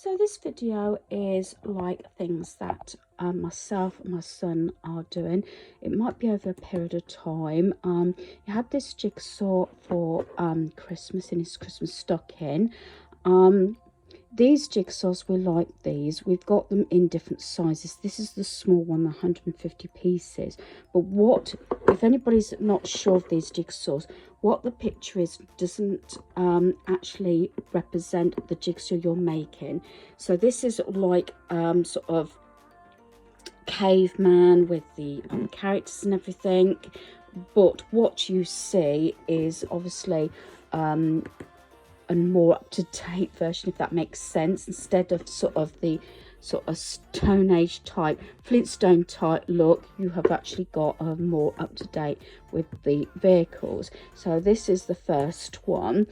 So this video is like things that myself and my son are doing. It might be over a period of time. He had this jigsaw for Christmas in his Christmas stocking. These jigsaws, we like these. We've got them in different sizes. This is the small one, the 150 pieces. But what, if anybody's not sure of these jigsaws, what the picture is doesn't actually represent the jigsaw you're making. So this is like sort of caveman with the characters and everything. But what you see is obviously a more up-to-date version, if that makes sense, instead of sort of the Stone Age type, Flintstone type look. You have actually got a more up-to-date with the vehicles. So this is the first one.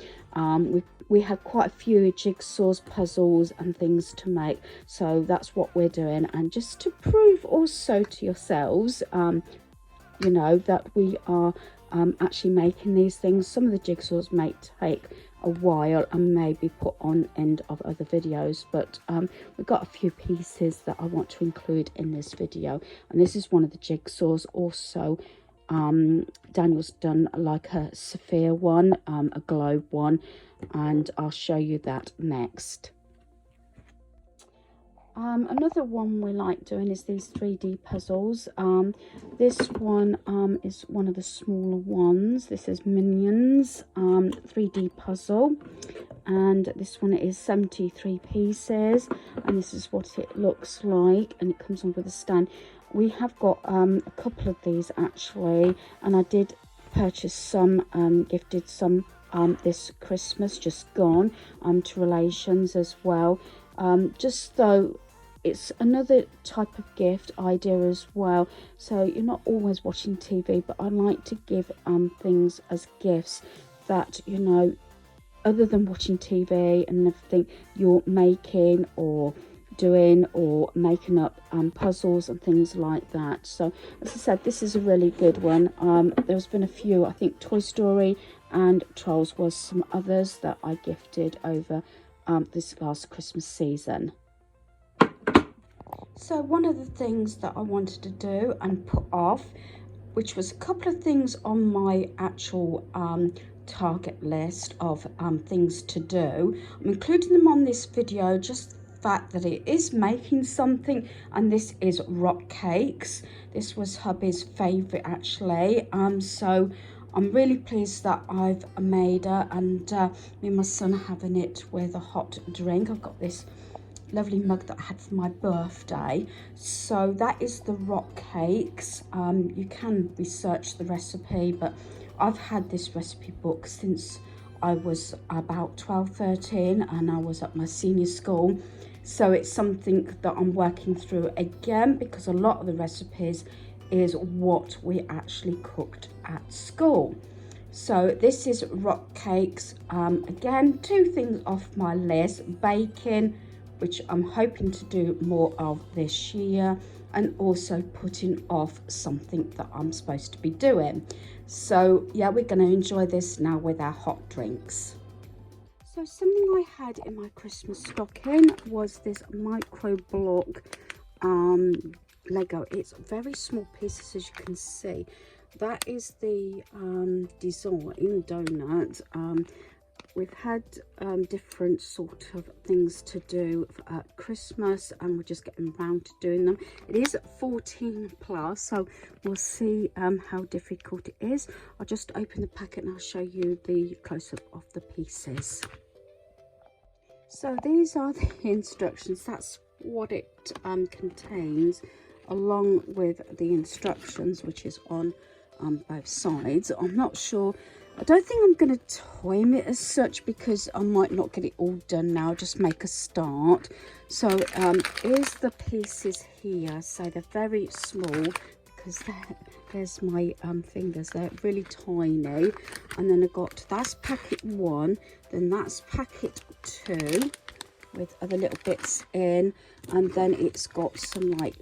We had quite a few jigsaws, puzzles and things to make, so that's what we're doing. And just to prove also to yourselves, you know, that we are actually making these things. Some of the jigsaws may take a while and maybe put on end of other videos, but we've got a few pieces that I want to include in this video, and this is one of the jigsaws. Also Daniel's done like a Sophia one, a globe one, and I'll show you that next. Another one we like doing is these 3D puzzles. This one is one of the smaller ones. This is Minions 3D puzzle, and this one is 73 pieces, and this is what it looks like, and it comes on with a stand. We have got a couple of these actually, and I did purchase some, gifted some this Christmas just gone to relations as well. Just though it's another type of gift idea as well, so you're not always watching TV, but I like to give things as gifts that, you know, other than watching TV and everything, you're making or doing or making up puzzles and things like that. So as I said, this is a really good one. There's been a few, I think Toy Story and Trolls was some others that I gifted over this last Christmas season. So one of the things that I wanted to do and put off, which was a couple of things on my actual target list of things to do. I'm including them on this video, just the fact that it is making something, and this is rock cakes. This was hubby's favorite actually, so I'm really pleased that I've made it, and me and my son having it with a hot drink. I've got this lovely mug that I had for my birthday. So that is the rock cakes. You can research the recipe, but I've had this recipe book since I was about 12-13 and I was at my senior school. So it's something that I'm working through again, because a lot of the recipes is what we actually cooked at school. So this is rock cakes. Again, two things off my list: baking, which I'm hoping to do more of this year, and also putting off something that I'm supposed to be doing. So yeah, we're going to enjoy this now with our hot drinks. So something I had in my Christmas stocking was this micro block Lego. It's very small pieces, as you can see. That is the design donut. We've had different sort of things to do at Christmas, and we're just getting around to doing them. It is 14 plus, so we'll see how difficult it is. I'll just open the packet and I'll show you the close-up of the pieces. So these are the instructions. That's what it contains, along with the instructions, which is on both sides. I'm not sure, I don't think I'm going to time it as such, because I might not get it all done now, just make a start. So here's the pieces here. So they're very small, because there's my fingers, they're really tiny. And then I've got, that's packet 1, then that's packet 2 with other little bits in, and then it's got some like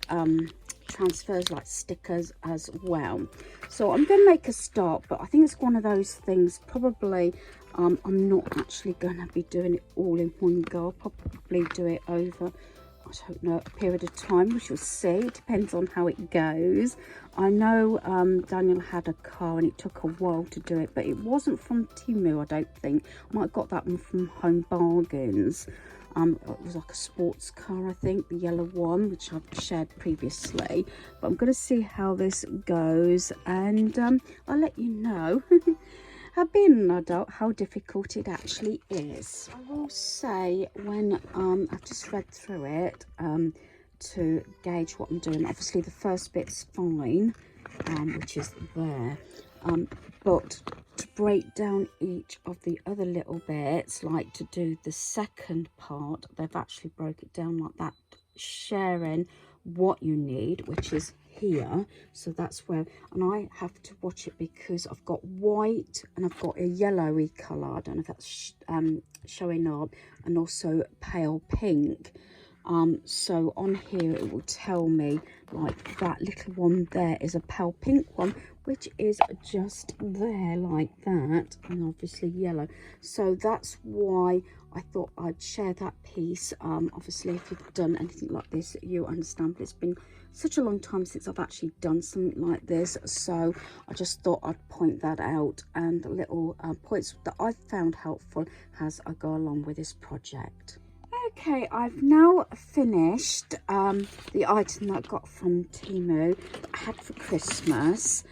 transfers, like stickers as well. So I'm going to make a start, but I think it's one of those things, probably I'm not actually going to be doing it all in one go. I'll probably do it over, I don't know, a period of time. We shall see. It depends on how it goes. I know Daniel had a car and it took a while to do it, but it wasn't from Temu, I don't think. I might have got that one from Home Bargains. It was like a sports car, I think, the yellow one, which I've shared previously. But I'm going to see how this goes, and I'll let you know. Being an adult, how difficult it actually is. I will say, when I've just read through it to gauge what I'm doing, obviously the first bit's fine, which is there, but to break down each of the other little bits, like to do the second part, they've actually broke it down like that, sharing what you need, which is here. So that's where, and I have to watch it because I've got white and I've got a yellowy colour, I don't know if that's showing up, and also pale pink. So on here it will tell me, like, that little one there is a pale pink one, which is just there like that, and obviously yellow. So that's why I thought I'd share that piece. Obviously if you've done anything like this, you understand, but it's been such a long time since I've actually done something like this, so I just thought I'd point that out, and the little points that I've found helpful as I go along with this project. Okay, I've now finished the item that I got from Temu that I had for Christmas.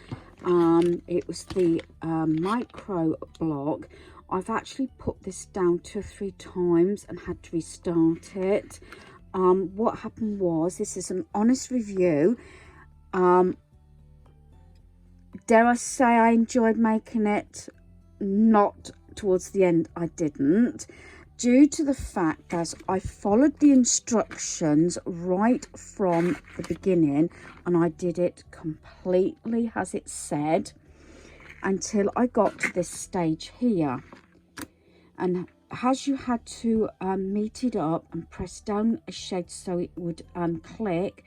It was the micro block. I've actually put this down 2 or 3 times and had to restart it. What happened was, this is an honest review. Dare I say I enjoyed making it? Not towards the end, I didn't. Due to the fact that I followed the instructions right from the beginning, and I did it completely as it said until I got to this stage here. And as you had to meet it up and press down a shade so it would click,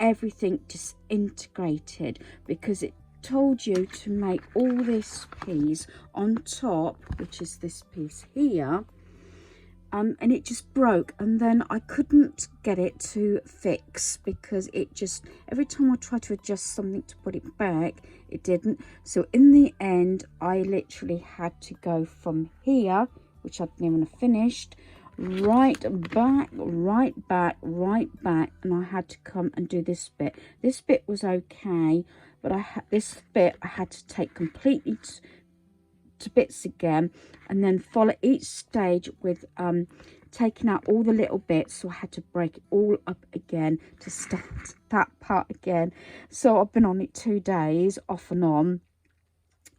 everything disintegrated, because it told you to make all this piece on top, which is this piece here, and it just broke, and then I couldn't get it to fix because it just, every time I tried to adjust something to put it back, it didn't. So in the end, I literally had to go from here, which I didn't even finished, right back, and I had to come and do this bit. This bit was okay, but this bit I had to take completely to bits again, and then follow each stage with taking out all the little bits. So I had to break it all up again to start that part again. So I've been on it 2 days off and on.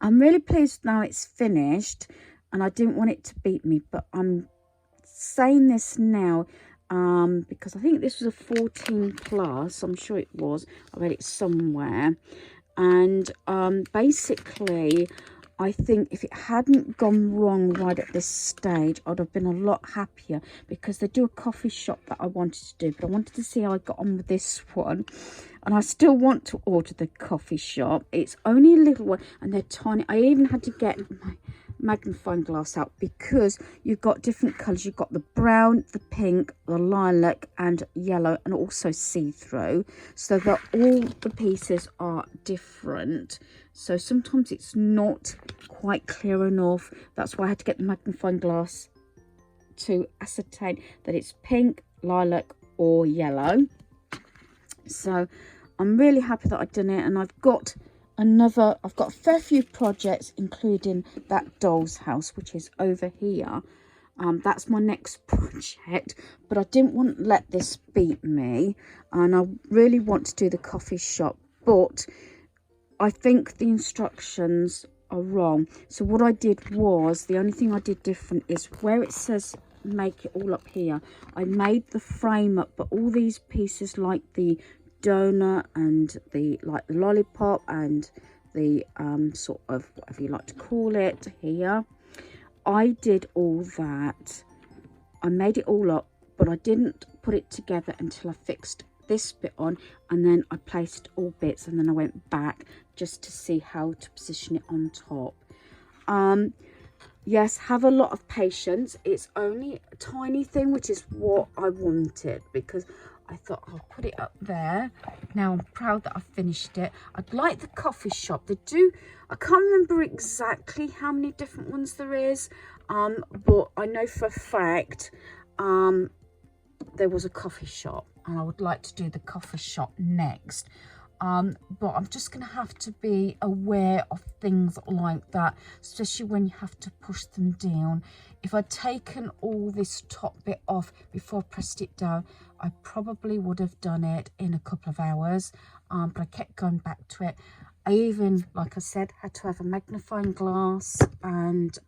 I'm really pleased now it's finished, and I didn't want it to beat me, but I'm saying this now because I think this was a 14 plus, I'm sure it was, I read it somewhere. And basically I think if it hadn't gone wrong right at this stage, I'd have been a lot happier, because they do a coffee shop that I wanted to do, but I wanted to see how I got on with this one. And I still want to order the coffee shop. It's only a little one, and they're tiny. I even had to get my magnifying glass out, because you've got different colours. You've got the brown, the pink, the lilac and yellow, and also see-through, so that all the pieces are different. So sometimes it's not quite clear enough. That's why I had to get the magnifying glass to ascertain that it's pink, lilac or yellow. So I'm really happy that I've done it, and I've got a fair few projects, including that doll's house, which is over here. That's my next project, but I didn't want to let this beat me, and I really want to do the coffee shop, but I think the instructions are wrong. So what I did was, the only thing I did different is where it says make it all up here, I made the frame up, but all these pieces like the donut and the lollipop and the sort of whatever you like to call it here, I did all that. I made it all up, but I didn't put it together until I fixed this bit on, and then I placed all bits, and then I went back just to see how to position it on top. yes, have a lot of patience. It's only a tiny thing, which is what I wanted, because I thought I'll put it up there. Now I'm proud that I finished it. I'd like the coffee shop. They do, I can't remember exactly how many different ones there is, but I know for a fact there was a coffee shop, and I would like to do the coffee shop next. But I'm just going to have to be aware of things like that, especially when you have to push them down. If I'd taken all this top bit off before I pressed it down, I probably would have done it in a couple of hours, but I kept going back to it. I even, like I said, had to have a magnifying glass, and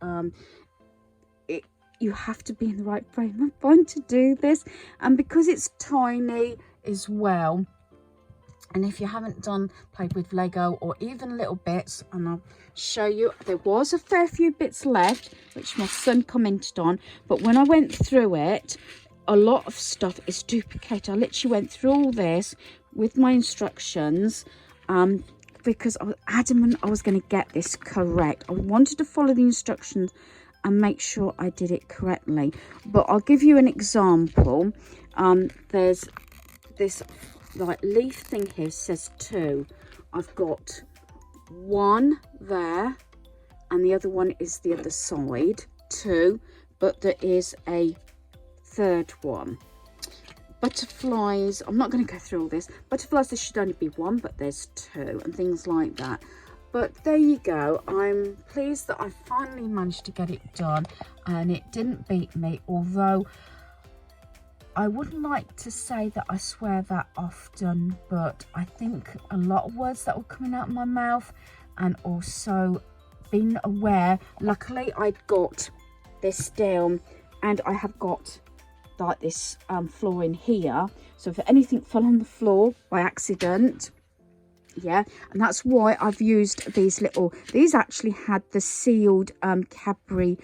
you have to be in the right frame of mind to do this, and because it's tiny as well. And if you haven't played with Lego or even little bits, and I'll show you, there was a fair few bits left, which my son commented on. But when I went through it, a lot of stuff is duplicated. I literally went through all this with my instructions because I was adamant I was going to get this correct. I wanted to follow the instructions and make sure I did it correctly. But I'll give you an example. There's this like leaf thing here, says 2. I've got 1 there, and the other one is the other side, 2, but there is a 3rd one. Butterflies, I'm not going to go through all this. Butterflies, there should only be 1, but there's 2, and things like that. But there you go. I'm pleased that I finally managed to get it done, and it didn't beat me, although I wouldn't like to say that I swear that often, but I think a lot of words that were coming out of my mouth, and also being aware. Luckily, I'd got this down, and I have got like this floor in here. So if anything fell on the floor by accident, yeah, and that's why I've used these little. These actually had the sealed Cadbury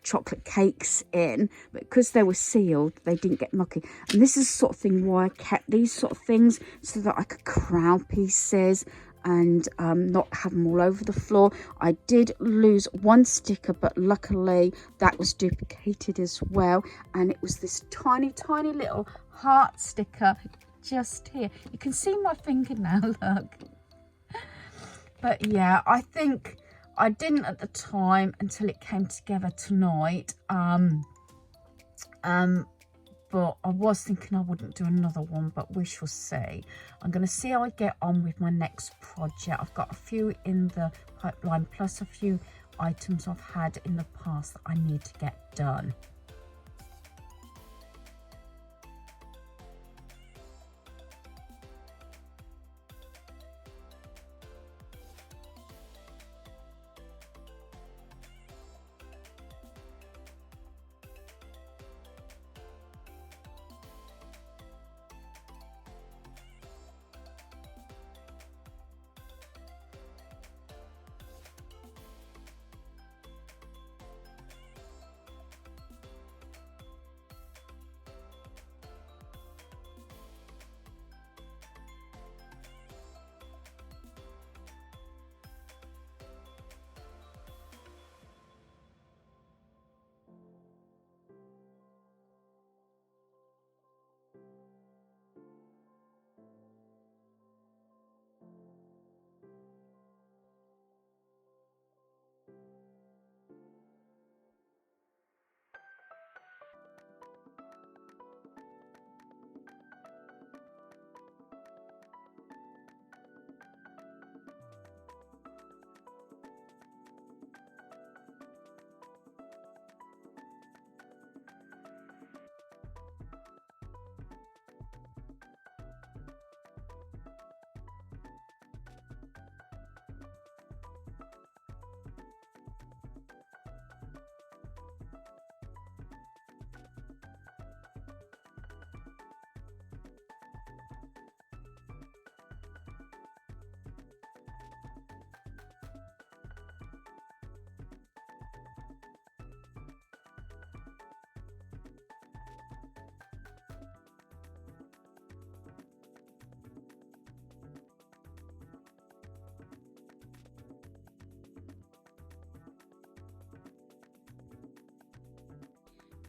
chocolate cakes in, but because they were sealed, they didn't get mucky. And this is the sort of thing why I kept these sort of things, so that I could crown pieces and not have them all over the floor. I did lose 1 sticker, but luckily that was duplicated as well, and it was this tiny little heart sticker just here. You can see my finger now, look. But yeah, I think I didn't at the time until it came together tonight. But I was thinking I wouldn't do another one, but we shall see. I'm going to see how I get on with my next project. I've got a few in the pipeline, plus a few items I've had in the past that I need to get done.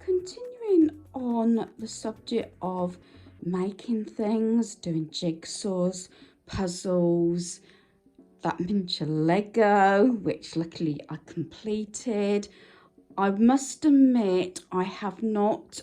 continuing on the subject of making things, doing jigsaws, puzzles, that miniature Lego, which luckily I completed. I must admit I have not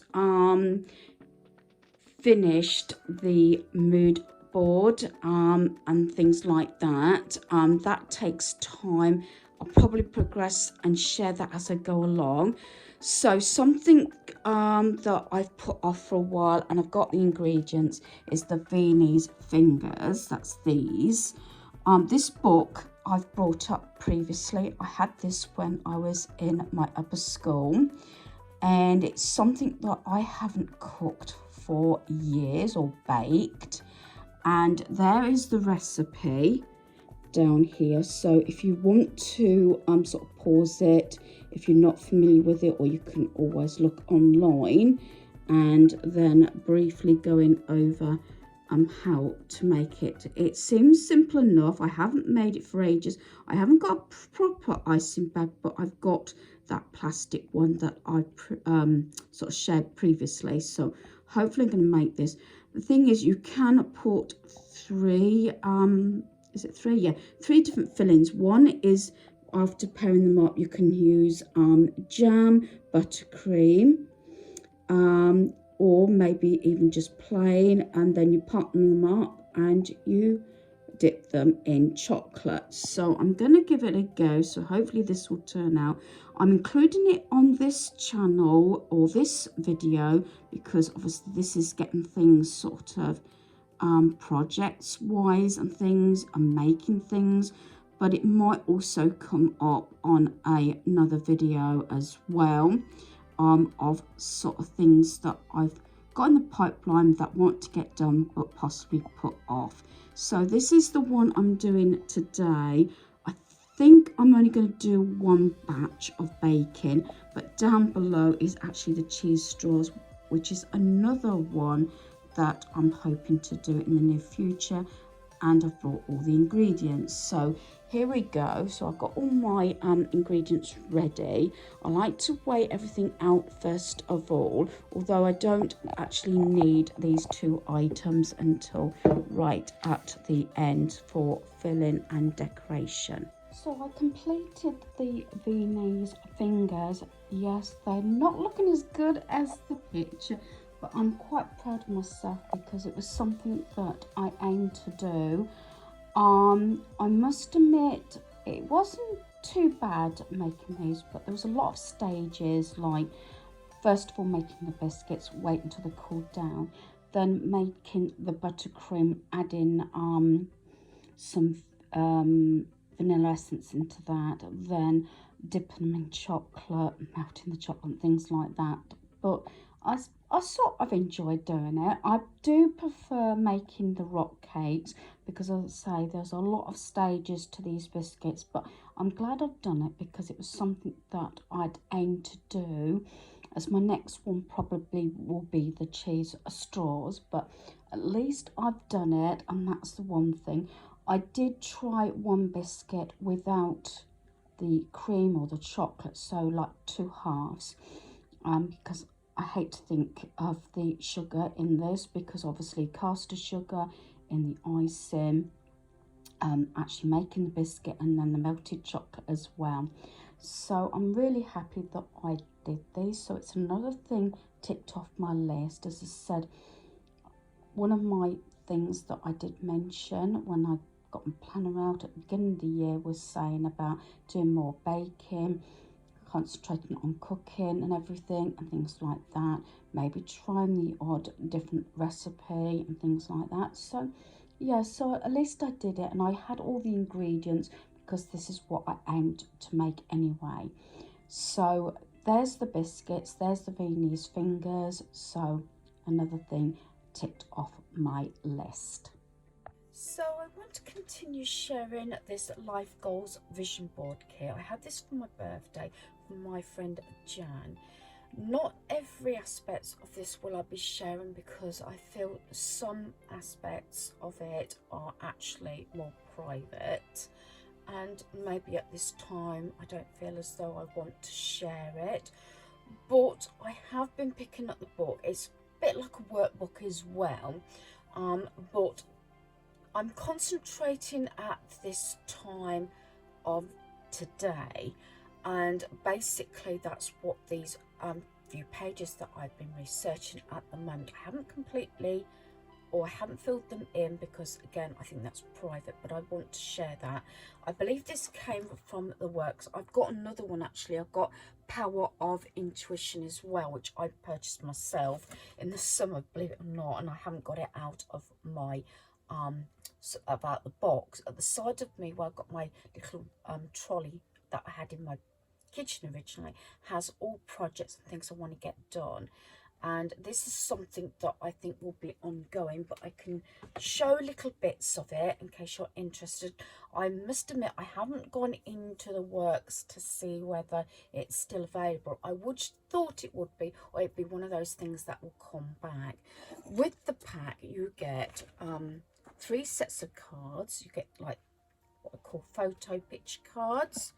finished the mood board and things like that. That takes time. I'll probably progress and share that as I go along. So something that I've put off for a while, and I've got the ingredients, is the Viennese fingers. That's these. This book I've brought up previously. I had this when I was in my upper school, and it's something that I haven't cooked for years or baked. And there is the recipe down here. So if you want to sort of pause it if you're not familiar with it, or you can always look online and then briefly going over how to make it. It seems simple enough. I haven't made it for ages. I haven't got a proper icing bag, but I've got that plastic one that I sort of shared previously. So hopefully I'm going to make this. The thing is, you can put three is it three? Yeah, three different fillings. One is, after pairing them up, you can use jam, buttercream, or maybe even just plain, and then you partner them up and you dip them in chocolate. So I'm going to give it a go. So hopefully this will turn out. I'm including it on this channel or this video because obviously this is getting things sort of projects wise and things. I'm making things, but it might also come up on another video as well, of sort of things that I've got in the pipeline that want to get done but possibly put off. So this is the one I'm doing today. I think I'm only going to do one batch of baking, but down below is actually the cheese straws, which is another one that I'm hoping to do in the near future. And I've brought all the ingredients. So here we go. So I've got all my ingredients ready. I like to weigh everything out first of all, although I don't actually need these two items until right at the end for filling and decoration. So I completed the Viennese fingers. Yes, they're not looking as good as the picture, but I'm quite proud of myself because it was something that I aimed to do. I must admit it wasn't too bad making these, but there was a lot of stages, like first of all making the biscuits, wait until they cooled down, then making the buttercream, adding some vanilla essence into that, then dipping them in chocolate, melting the chocolate and things like that. But I sort of enjoyed doing it. I do prefer making the rock cakes because, as I say, there's a lot of stages to these biscuits, but I'm glad I've done it because it was something that I'd aimed to do, as my next one probably will be the cheese straws, but at least I've done it, and that's the one thing. I did try one biscuit without the cream or the chocolate, so like two halves, because I hate to think of the sugar in this, because obviously caster sugar in the icing, actually making the biscuit, and then the melted chocolate as well. So I'm really happy that I did these. So it's another thing ticked off my list. As I said, one of my things that I did mention when I got my planner out at the beginning of the year was saying about doing more baking, concentrating on cooking and everything and things like that, maybe trying the odd different recipe and things like that. So yeah, so at least I did it, and I had all the ingredients because this is what I aimed to make anyway. So there's the biscuits, there's the Viennese fingers, so another thing ticked off my list. So I want to continue sharing this Life Goals Vision Board kit. I had this for my birthday from my friend Jan. Not every aspect of this will I be sharing because I feel some aspects of it are actually more private, and maybe at this time I don't feel as though I want to share it. but I have been picking up the book. It's a bit like a workbook as well, but I'm concentrating at this time of today, and basically that's what these few pages that I've been researching at the moment. I haven't completely, or I haven't filled them in because again I think that's private, but I want to share that. I believe this came from the works. I've got another one actually. I've got Power of Intuition as well, which I purchased myself in the summer, believe it or not, and I haven't got it out of my about the box. At the side of me where I've got my little trolley that I had in my kitchen originally has all projects and things I want to get done, and this is something that I think will be ongoing, but I can show little bits of it in case you're interested. I must admit I haven't gone into the works to see whether it's still available. I would thought it would be, or it'd be one of those things that will come back. With the pack you get 3 sets of cards. You get like what I call photo picture cards.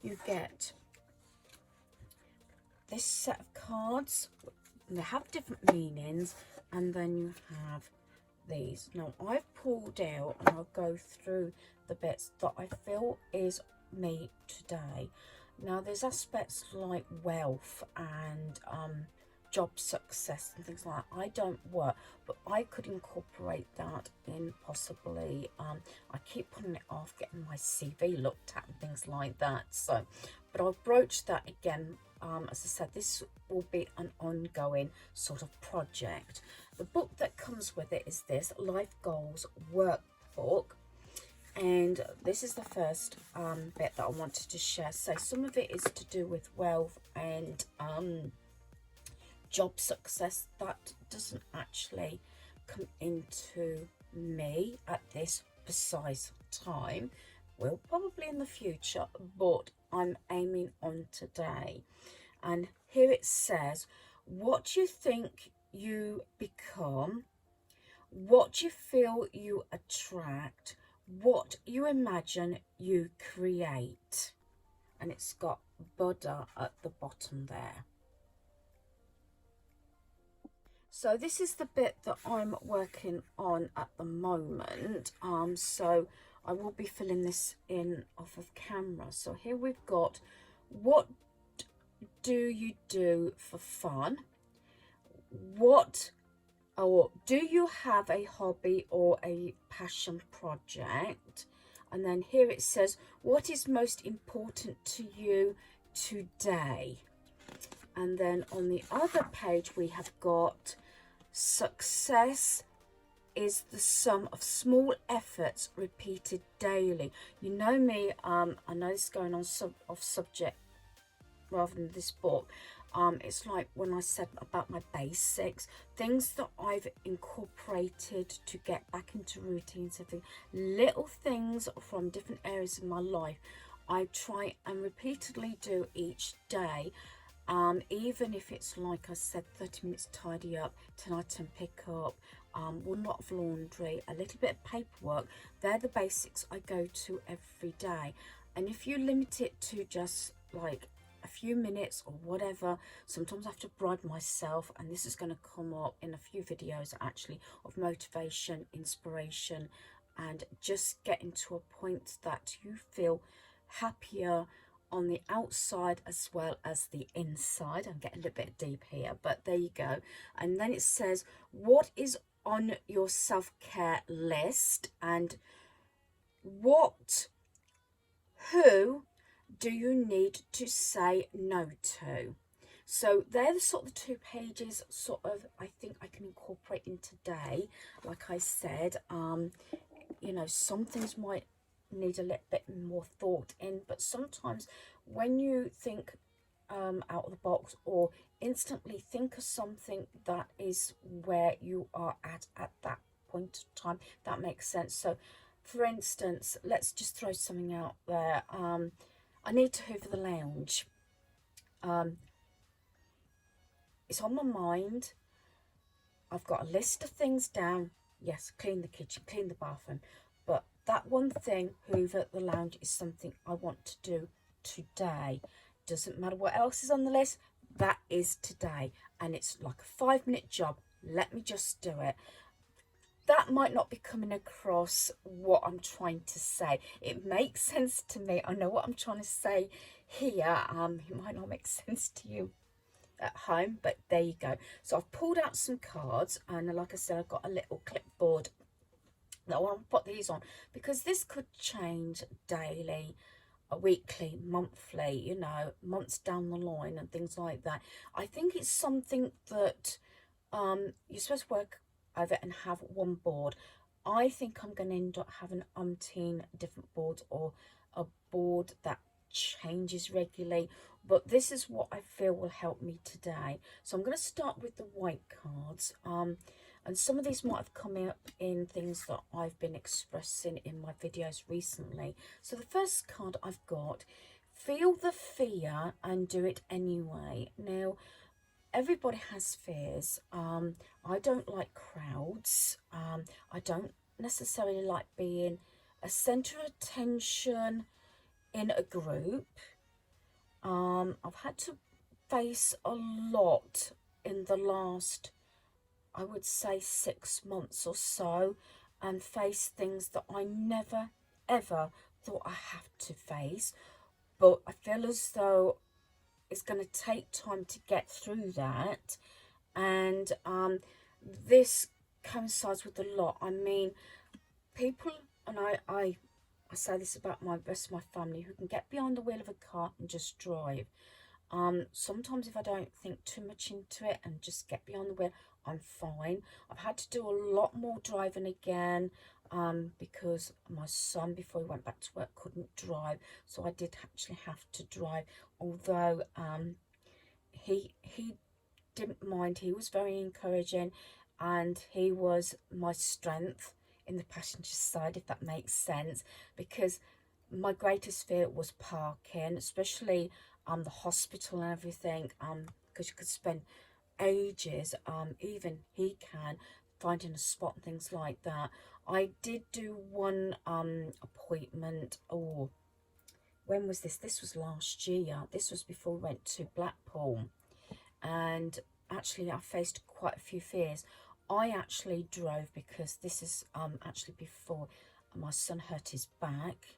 You get this set of cards, and they have different meanings, and then you have these. Now I've pulled out, and I'll go through the bits that I feel is me today. Now there's aspects like wealth and job success and things like that. I don't work, but I could incorporate that in possibly. I keep putting it off getting my CV looked at and things like that. So, but I'll broach that again. As I said, this will be an ongoing sort of project. The book that comes with it is this Life Goals Workbook. And this is the first bit that I wanted to share. So some of it is to do with wealth and job success. That doesn't actually come into me at this precise time. Will probably in the future, but I'm aiming on today. And here it says, what you think you become, what you feel you attract, what you imagine you create. And it's got Buddha at the bottom there. So this is the bit that I'm working on at the moment. So I will be filling this in off of camera. So here we've got, what do you do for fun? What, or do you have a hobby or a passion project? And then here it says, what is most important to you today? And then on the other page we have got, success is the sum of small efforts repeated daily. You know me, I know this is going on off subject rather than this book. It's like when I said about my basics, things that I've incorporated to get back into routines, little things from different areas of my life I try and repeatedly do each day. Even if it's like I said, 30 minutes tidy up, 10 item pick up, 1 lot of laundry, a little bit of paperwork. They're the basics I go to every day. And if you limit it to just like a few minutes or whatever, sometimes I have to bribe myself, and this is going to come up in a few videos actually, of motivation, inspiration, and just getting to a point that you feel happier on the outside as well as the inside. I'm getting a little bit deep here, but there you go. And then it says, what is on your self-care list, and who do you need to say no to? So they're the sort of 2 pages sort of I think I can incorporate in today. Like I said, you know, some things might need a little bit more thought in, but sometimes when you think out of the box, or instantly think of something that is where you are at that point of time, that makes sense. So for instance, let's just throw something out there. I need to hoover the lounge. It's on my mind. I've got a list of things down. Yes, clean the kitchen, clean the bathroom, but that one thing, hoover the lounge, is something I want to do today. Doesn't matter what else is on the list. that is today. And it's like a 5-minute job. Let me just do it. That might not be coming across what I'm trying to say. It makes sense to me. I know what I'm trying to say here. It might not make sense to you at home, but there you go. So I've pulled out some cards, and like I said, I've got a little clipboard that I want to put these on, because this could change daily, weekly, monthly, you know, months down the line and things like that. I think it's something that you're supposed to work over and have one board. I think I'm going to end up having umpteen different boards, or a board that changes regularly, but this is what I feel will help me today. So I'm going to start with the white cards, and some of these might have come up in things that I've been expressing in my videos recently. So the first card I've got, feel the fear and do it anyway. Now, everybody has fears. I don't like crowds. I don't necessarily like being a centre of attention in a group. I've had to face a lot in the last, I would say, 6 months or so, and face things that I never ever thought I have to face. But I feel as though it's going to take time to get through that, and this coincides with a lot. I mean, people, and I say this about my rest of my family, who can get behind the wheel of a car and just drive. Sometimes if I don't think too much into it and just get behind the wheel, I'm fine. I've had to do a lot more driving again, because my son, before he went back to work, couldn't drive, so I did actually have to drive. Although he didn't mind. He was very encouraging, and he was my strength in the passenger side, if that makes sense, because my greatest fear was parking, especially the hospital and everything, because you could spend ages, even he can, finding a spot and things like that. I did do one appointment, or when was this? This was last year. This was before we went to Blackpool, and actually I faced quite a few fears. I actually drove, because this is actually before my son hurt his back,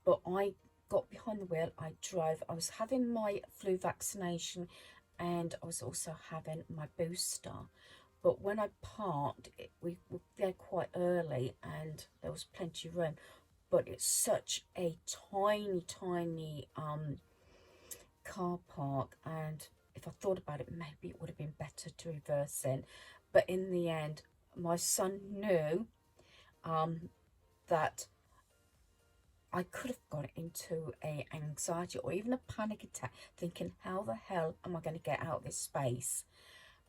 but I got behind the wheel, I drove. I was having my flu vaccination, and I was also having my booster. But when I parked, we were there quite early and there was plenty of room, but it's such a tiny car park, and if I thought about it, maybe it would have been better to reverse in. But in the end, my son knew that I could have gone into a anxiety or even a panic attack, thinking, how the hell am I going to get out of this space?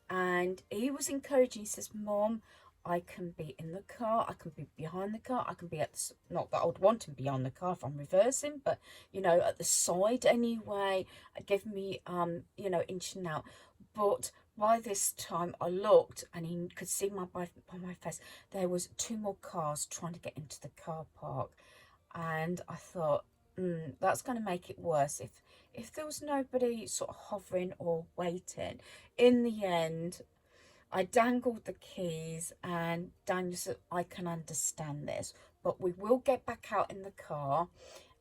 And he was encouraging. He says, Mom, I can be in the car, I can be behind the car, I can be at the, not that I would want him behind the car if I'm reversing, but you know, at the side anyway, give me you know, inching out. But by this time I looked, and he could see by my face there was 2 more cars trying to get into the car park, and I thought, that's going to make it worse if there was nobody sort of hovering or waiting. In the end, I dangled the keys, and Daniel said, I can understand this, but we will get back out in the car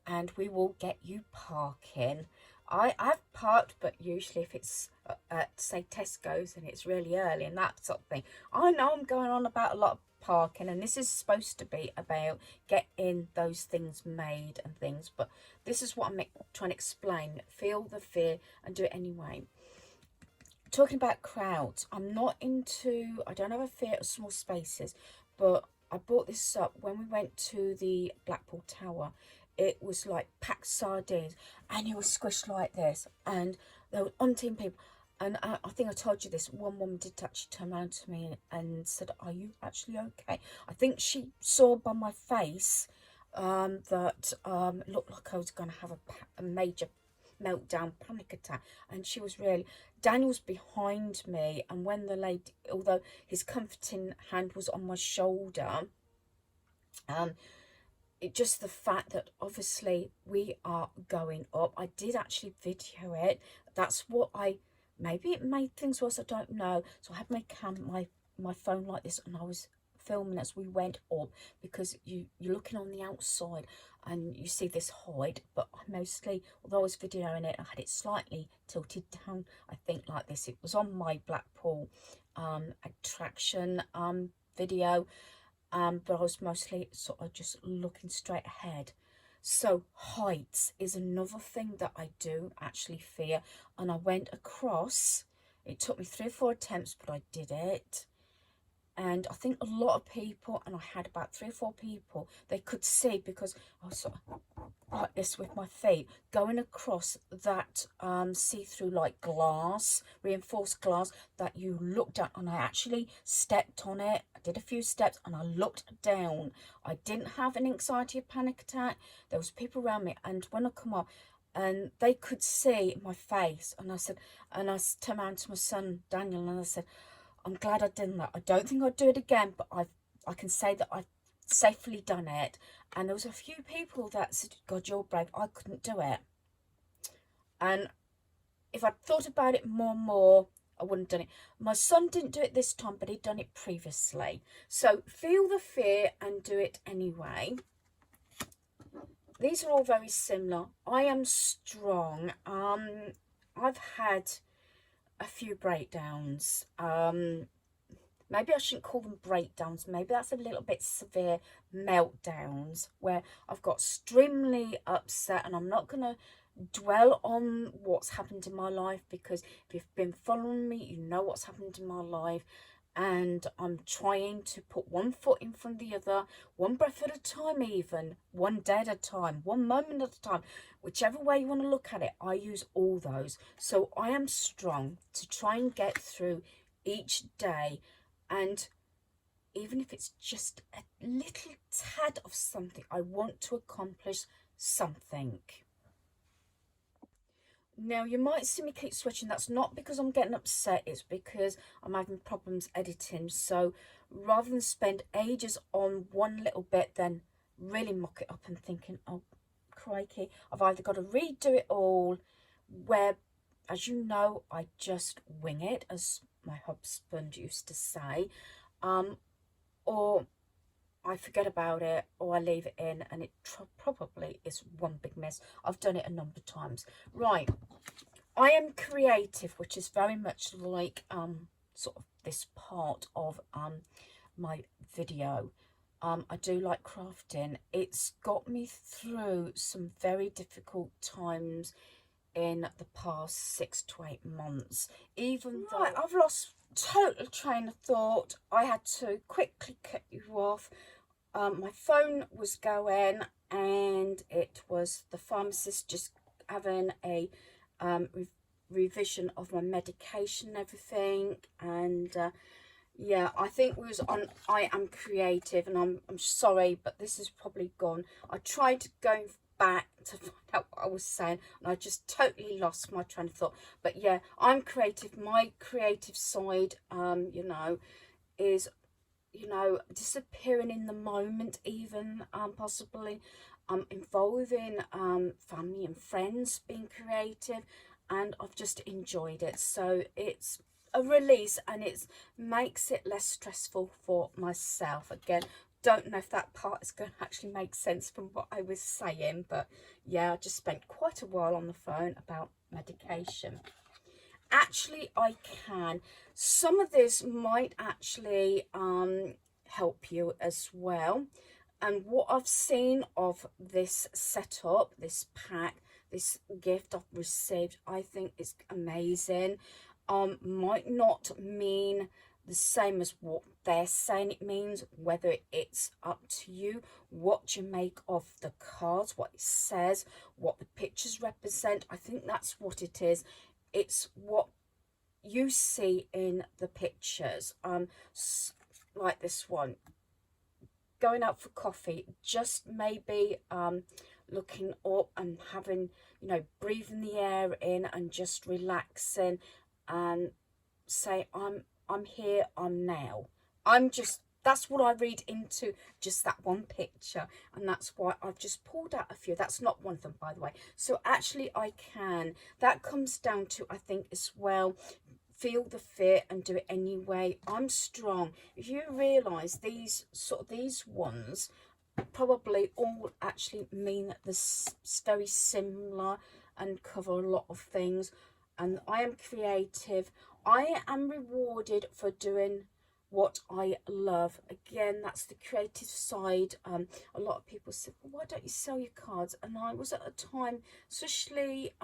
and we will get you parking. I've parked, but usually if it's at, say, Tesco's and it's really early and that sort of thing. I know I'm going on about a lot of parking, and this is supposed to be about getting those things made and things, but this is what I'm trying to explain. Feel the fear and do it anyway. Talking about crowds, I don't have a fear of small spaces, but I brought this up when we went to the Blackpool Tower. It was like packed sardines, and you were squished like this, and there were umpteen people. And I think I told you this, one woman did actually turn around to me and said, are you actually okay? I think she saw by my face that it looked like I was going to have a major meltdown, panic attack, and she was really. Daniel's behind me, and when the lady, although his comforting hand was on my shoulder, it just the fact that obviously we are going up. I did actually video it. That's what I maybe it made things worse, I don't know. So I had my phone like this, and I was filming as we went up, because you're looking on the outside and you see this hide, but I mostly, although I was videoing it, I had it slightly tilted down, I think, like this. It was on my Blackpool attraction video, but I was mostly sort of just looking straight ahead. So heights is another thing that I do actually fear. And I went across, it took me 3 or 4 attempts, but I did it. And I think a lot of people, and I had about 3 or 4 people, they could see, because I was sort of like this with my feet, going across that see-through like glass, reinforced glass, that you looked at. And I actually stepped on it. I did a few steps and I looked down. I didn't have an anxiety or panic attack. There was people around me, and when I come up, and they could see my face, and I said, and I turned around to my son Daniel, and I said, I'm glad I did that. I don't think I'd do it again, but I can say that I've safely done it. And there was a few people that said, God, you're brave. I couldn't do it. And if I'd thought about it more and more, I wouldn't have done it. My son didn't do it this time, but he'd done it previously. So feel the fear and do it anyway. These are all very similar. I am strong. I've had a few breakdowns. Maybe I shouldn't call them breakdowns. Maybe that's a little bit severe, meltdowns, where I've got extremely upset, and I'm not going to dwell on what's happened in my life, because if you've been following me, you know what's happened in my life. And I'm trying to put one foot in front of the other, one breath at a time, even one day at a time, one moment at a time. Whichever way you want to look at it, I use all those. So I am strong to try and get through each day. And even if it's just a little tad of something, I want to accomplish something. Now, you might see me keep switching. That's not because I'm getting upset. It's because I'm having problems editing. So rather than spend ages on one little bit, then really muck it up and thinking, oh, crikey, I've either got to redo it all, where, as you know, I just wing it, as my husband used to say, or I forget about it, or I leave it in, and it probably is one big mess. I've done it a number of times. Right, I am creative, which is very much like sort of this part of my video. I do like crafting. It's got me through some very difficult times in the past 6 to 8 months. Even though I've lost total train of thought, I had to quickly cut you off. My phone was going, and it was the pharmacist just having a revision of my medication and everything. And yeah, I think we was on I Am Creative, and I'm sorry, but this is probably gone. I tried going back to find out what I was saying, and I just totally lost my train of thought. But yeah, I'm creative. My creative side, you know, is, you know, disappearing in the moment, even possibly involving family and friends, being creative, and I've just enjoyed it. So it's a release, and it makes it less stressful for myself. Again, don't know if that part is going to actually make sense from what I was saying, but yeah, I just spent quite a while on the phone about medication. Actually, I can. Some of this might actually help you as well. And what I've seen of this setup, this pack, this gift I've received, I think is amazing. Might not mean the same as what they're saying it means, whether it's up to you what you make of the cards, what it says, what the pictures represent. I think that's what it is. It's what you see in the pictures. Like this one, going out for coffee, just maybe looking up and having, you know, breathing the air in and just relaxing, and say, I'm here, I'm now. I'm just That's what I read into just that one picture, and that's why I've just pulled out a few. That's not one of them, by the way. So actually I can. That comes down to, I think, as well, feel the fear and do it anyway. I'm strong. If you realise these ones probably all actually mean that they're very similar and cover a lot of things. And I am creative. I am rewarded for doing what I love. Again, that's the creative side. A lot of people said, well, why don't you sell your cards? And I was at a time, especially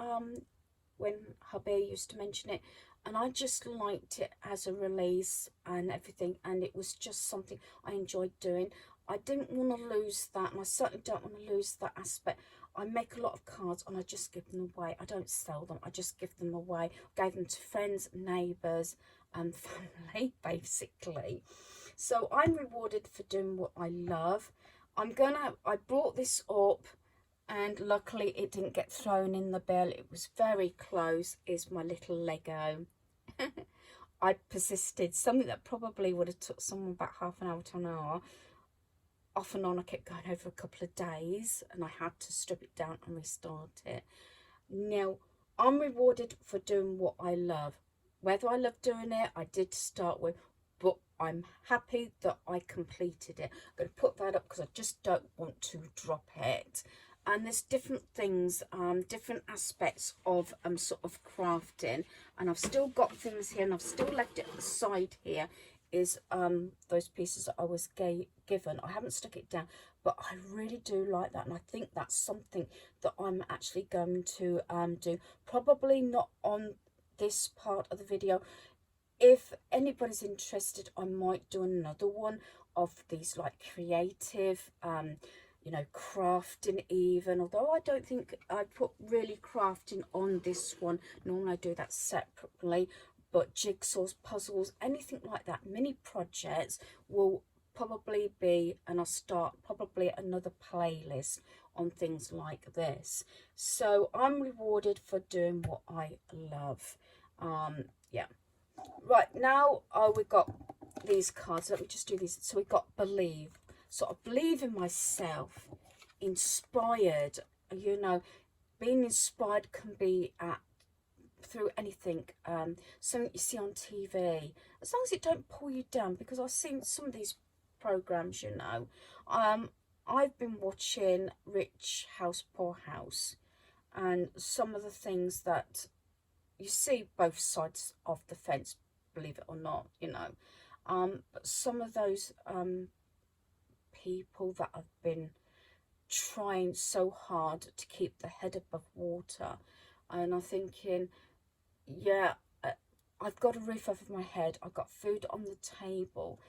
when hubby used to mention it, and I just liked it as a release and everything, and it was just something I enjoyed doing. I didn't want to lose that, and I certainly don't want to lose that aspect. I make a lot of cards and I just give them away. I don't sell them, I just give them away. Gave them to friends, neighbours and family, basically. So I'm rewarded for doing what I love. I brought this up, and luckily it didn't get thrown in the bill. It was very close. Is my little Lego. I persisted, something that probably would have took someone about half an hour to an hour. Off and on, I kept going over a couple of days, and I had to strip it down and restart it. Now, I'm rewarded for doing what I love. Whether I love doing it, I did start with, but I'm happy that I completed it. I'm going to put that up because I just don't want to drop it. And there's different things, different aspects of sort of crafting, and I've still got things here, and I've still left it at the side here, is those pieces that I was given. I haven't stuck it down, but I really do like that, and I think that's something that I'm actually going to do. Probably not on this part of the video. If anybody's interested, I might do another one of these like creative you know, crafting even, although I don't think I put really crafting on this one. Normally I do that separately, but jigsaws, puzzles, anything like that, mini projects will probably be, and I'll start probably another playlist on things like this. So I'm rewarded for doing what I love. Yeah. Right, now we've got these cards. Let me just do these. So we've got believe. So I believe in myself, inspired. You know, being inspired can be through anything, something you see on TV, as long as it don't pull you down. Because I've seen some of these programs, you know, I've been watching Rich House, Poor House, and some of the things that you see both sides of the fence, believe it or not, you know, but some of those people that have been trying so hard to keep their head above water, and I'm thinking, yeah, I've got a roof over my head, I've got food on the table,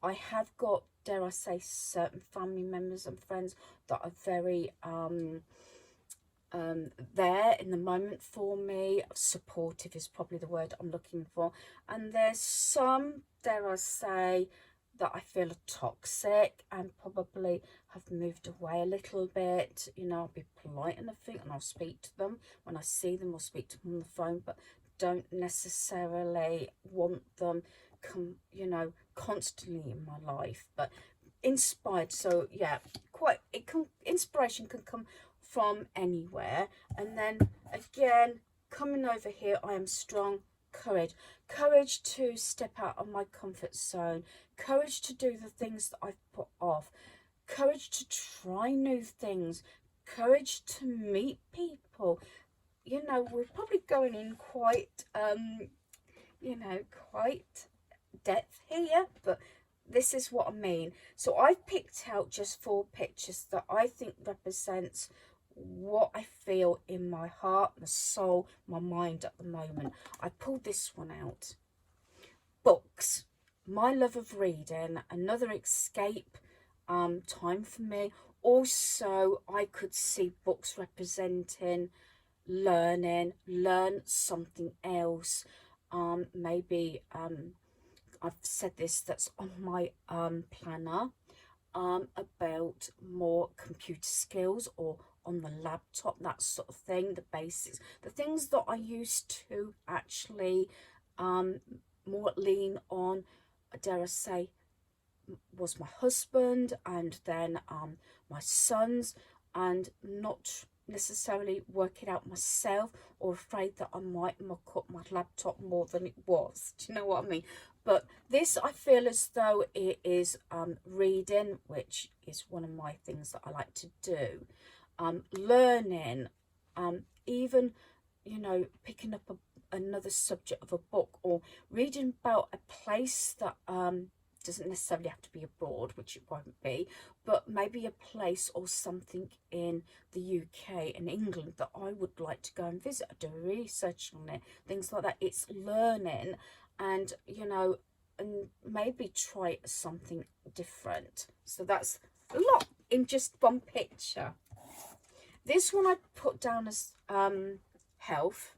I have got, dare I say, certain family members and friends that are very there in the moment for me. Supportive is probably the word I'm looking for. And there's some, dare I say, that I feel are toxic and probably have moved away a little bit. You know, I'll be polite and everything, and I'll speak to them when I see them, or speak to them on the phone, but don't necessarily want them you know, constantly in my life. But inspired, so yeah, inspiration can come from anywhere. And then again, coming over here, I am strong. Courage to step out of my comfort zone, courage to do the things that I've put off, courage to try new things, courage to meet people. You know, we're probably going in quite you know, quite depth here, but this is what I mean. So I've picked out just 4 pictures that I think represents what I feel in my heart, my soul, my mind at the moment. I pulled this one out. Books, my love of reading, another escape time for me. Also, I could see books representing learn something else. Maybe I've said this, that's on my planner, about more computer skills, or on the laptop, that sort of thing, the basics, the things that I used to actually more lean on, dare I say, was my husband, and then my sons, and not necessarily work it out myself, or afraid that I might muck up my laptop more than it was. Do you know what I mean? But this, I feel as though it is reading, which is one of my things that I like to do. Learning, even, you know, picking up another subject of a book, or reading about a place that doesn't necessarily have to be abroad, which it won't be, but maybe a place or something in the UK and England that I would like to go and visit. I do research on it, things like that. It's learning, and, you know, and maybe try something different. So that's a lot in just one picture. This one I put down as health.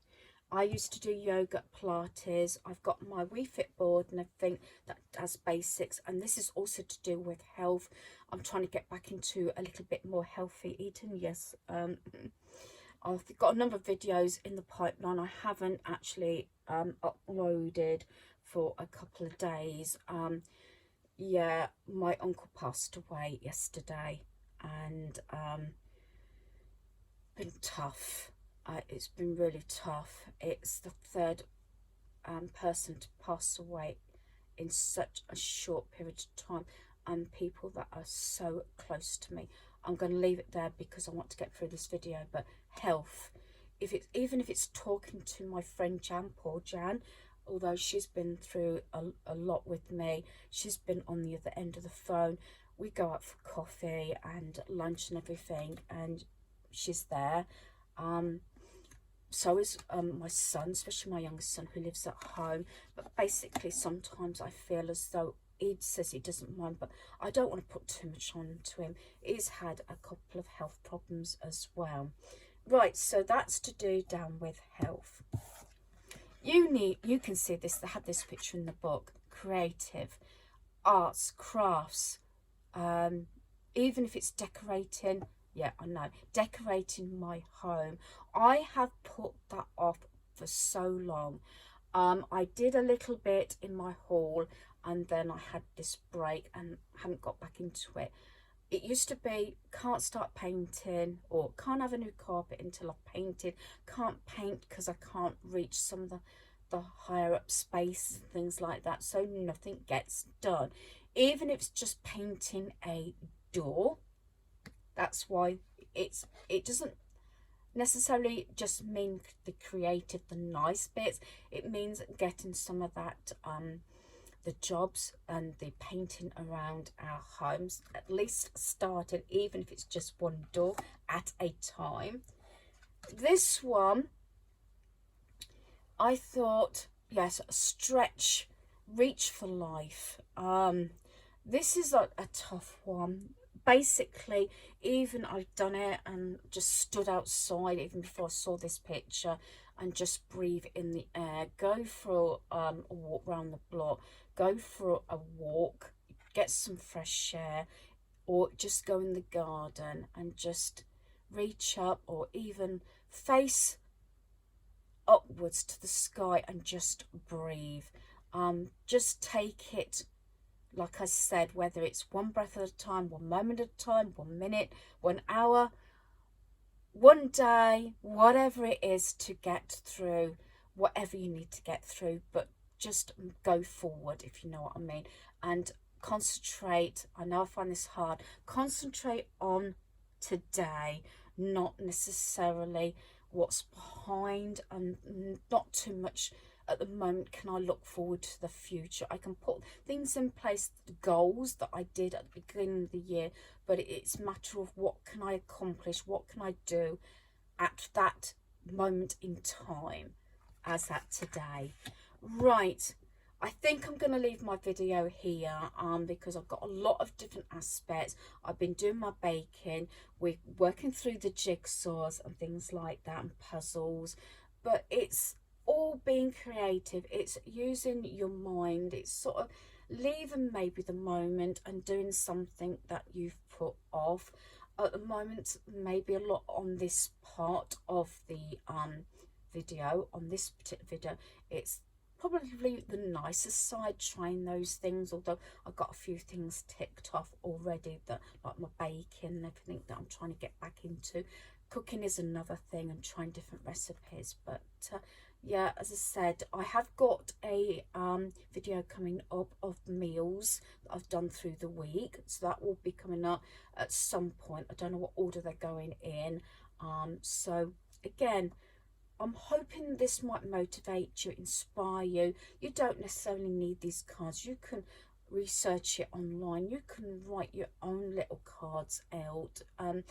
I used to do yoga, Pilates. I've got my Wii Fit board and everything that does basics. And this is also to do with health. I'm trying to get back into a little bit more healthy eating. Yes, I've got a number of videos in the pipeline. I haven't actually uploaded for a couple of days. Yeah, my uncle passed away yesterday, and been tough. It's been really tough. It's the third person to pass away in such a short period of time, and people that are so close to me. I'm going to leave it there because I want to get through this video. But health, even if it's talking to my friend Jan, poor Jan, although she's been through a lot with me, she's been on the other end of the phone. We go out for coffee and lunch and everything, and she's there. So is my son, especially my youngest son, who lives at home. But basically, sometimes I feel as though he says he doesn't mind, but I don't want to put too much on to him. He's had a couple of health problems as well. Right, so that's to do down with health. You can see this. They had this picture in the book. Creative, arts, crafts, even if it's decorating. Yeah, I know, decorating my home. I have put that off for so long. I did a little bit in my hall, and then I had this break and haven't got back into it. It used to be, can't start painting, or can't have a new carpet until I've painted. Can't paint because I can't reach some of the higher up space and things like that. So nothing gets done. Even if it's just painting a door. That's why it doesn't necessarily just mean the creative, the nice bits. It means getting some of that the jobs and the painting around our homes at least started, even if it's just one door at a time. This one, I thought, yes, stretch, reach for life. This is a tough one. Basically, even I've done it and just stood outside even before I saw this picture and just breathe in the air. Go for a walk around the block, go for a walk, get some fresh air, or just go in the garden and just reach up, or even face upwards to the sky and just breathe. Just take it, like I said, whether it's one breath at a time, 1 moment at a time, 1 minute, 1 hour, 1 day, whatever it is, to get through whatever you need to get through. But just go forward, if you know what I mean, and concentrate. I know I find this hard. Concentrate on today, not necessarily what's behind, and not too much at the moment. Can I look forward to the future? I can put things in place, the goals that I did at the beginning of the year, but it's a matter of what can I accomplish, what can I do at that moment in time, as at today. Right, I think I'm going to leave my video here because I've got a lot of different aspects. I've been doing my baking, we're working through the jigsaws and things like that, and puzzles, but it's all being creative. It's using your mind. It's sort of leaving maybe the moment and doing something that you've put off. At the moment, maybe a lot on this part of the video, on this particular video, it's probably the nicer side, trying those things, although I've got a few things ticked off already, that like my baking and everything that I'm trying to get back into. Cooking is another thing, and trying different recipes. But yeah, as I said, I have got a video coming up of meals that I've done through the week, so that will be coming up at some point. I don't know what order they're going in. So again, I'm hoping this might motivate you, inspire you. You don't necessarily need these cards. You can research it online. You can write your own little cards out on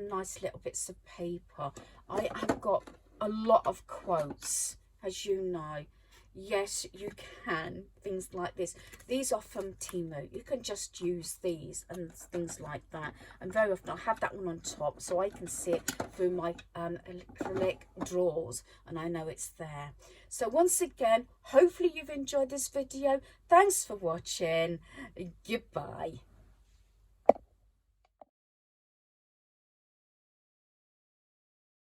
nice little bits of paper. I have got a lot of quotes, as you know. Yes, you can. Things like this. These are from Temu. You can just use these and things like that. And very often I have that one on top, so I can see it through my acrylic drawers, and I know it's there. So once again, hopefully you've enjoyed this video. Thanks for watching. Goodbye.